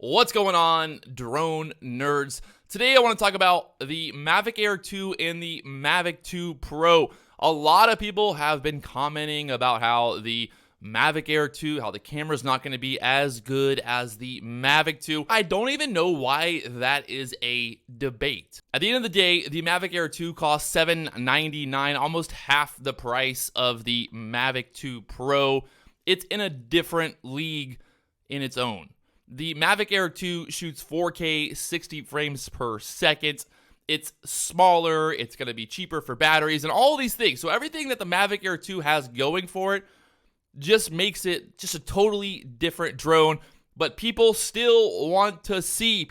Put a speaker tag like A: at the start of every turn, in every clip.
A: What's going on, drone nerds? Today I want to talk about the Mavic Air 2 and the Mavic 2 Pro. A lot of people have been commenting about how the Mavic Air 2, how the camera's not going to be as good as the Mavic 2. I don't even know why that is a debate. At the end of the day, the Mavic Air 2 costs $799, almost half the price of the Mavic 2 Pro. It's in a different league in its own. The Mavic Air 2 shoots 4K 60 frames per second. It's smaller, it's going to be cheaper for batteries, and all these things. So everything that the Mavic Air 2 has going for it just makes it just a totally different drone. But people still want to see,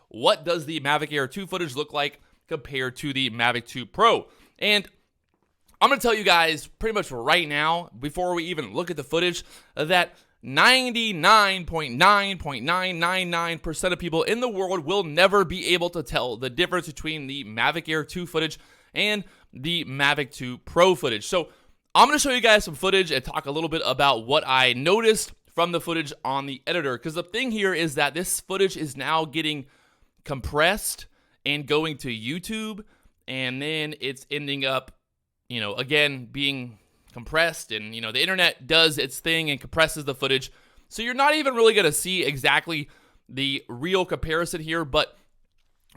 A: what does the Mavic Air 2 footage look like compared to the Mavic 2 Pro. And I'm going to tell you guys pretty much right now, before we even look at the footage, that 99.999% of people in the world will never be able to tell the difference between the Mavic Air 2 footage and the Mavic 2 Pro footage. So I'm going to show you guys some footage and talk a little bit about what I noticed from the footage on the editor. Because the thing here is that this footage is now getting compressed and going to YouTube, and then it's ending up, again, being compressed, and the internet does its thing and compresses the footage, so you're not even really going to see exactly the real comparison here. But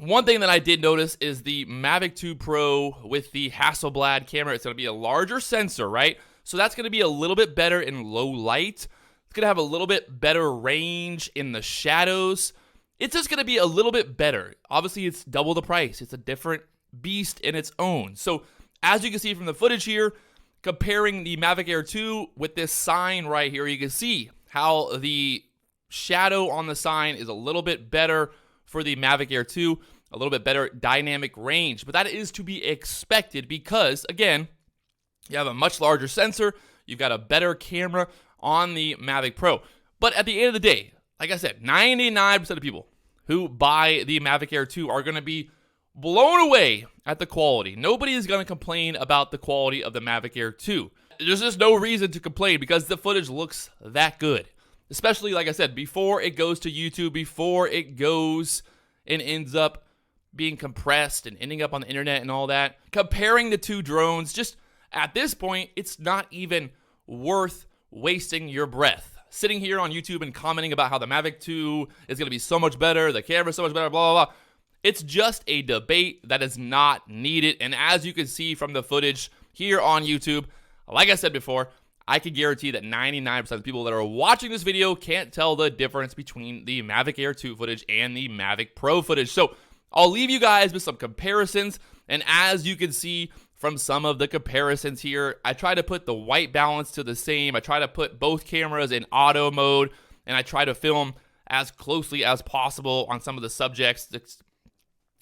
A: one thing that I did notice is the Mavic 2 Pro with the Hasselblad camera. It's going to be a larger sensor, right? So that's going to be a little bit better in low light. It's going to have a little bit better range in the shadows. It's just going to be a little bit better. Obviously, it's double the price. It's a different beast in its own. So as you can see from the footage here, comparing the Mavic Air 2 with this sign right here, you can see how the shadow on the sign is a little bit better for the Mavic Air 2, a little bit better dynamic range. But that is to be expected because, again, you have a much larger sensor, you've got a better camera on the Mavic Pro. But at the end of the day, like I said, 99% of people who buy the Mavic Air 2 are going to be blown away at the quality. Nobody is going to complain about the quality of the Mavic Air 2. There's just no reason to complain because the footage looks that good. Especially, like I said, before it goes to YouTube, before it goes and ends up being compressed and ending up on the internet and all that. Comparing the two drones, just at this point, it's not even worth wasting your breath. Sitting here on YouTube and commenting about how the Mavic 2 is going to be so much better, the camera's so much better, blah, blah, blah. It's just a debate that is not needed. And as you can see from the footage here on YouTube, like I said before, I can guarantee that 99% of the people that are watching this video can't tell the difference between the Mavic Air 2 footage and the Mavic Pro footage. So I'll leave you guys with some comparisons. And as you can see from some of the comparisons here, I try to put the white balance to the same. I try to put both cameras in auto mode, and I try to film as closely as possible on some of the subjects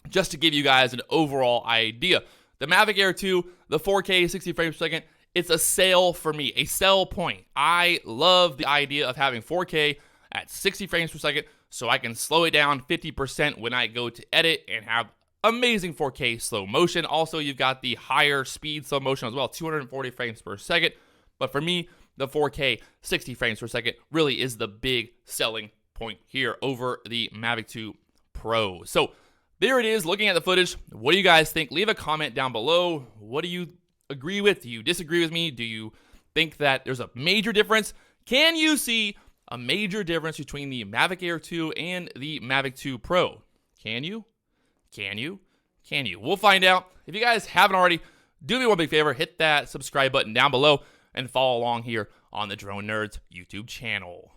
A: just to give you guys an overall idea. The Mavic Air 2, the 4K 60 frames per second, it's a sell for me, a sell point. I love the idea of having 4K at 60 frames per second so I can slow it down 50% when I go to edit and have amazing 4K slow motion. Also, you've got the higher speed slow motion as well, 240 frames per second. But for me, the 4K 60 frames per second really is the big selling point here over the Mavic 2 Pro. So there it is, looking at the footage. What do you guys think? Leave a comment down below. What do you agree with? Do you disagree with me? Do you think that there's a major difference? Can you see a major difference between the Mavic Air 2 and the Mavic 2 Pro? Can you? Can you? Can you? We'll find out. If you guys haven't already, do me one big favor. Hit that subscribe button down below and follow along here on the Drone Nerds YouTube channel.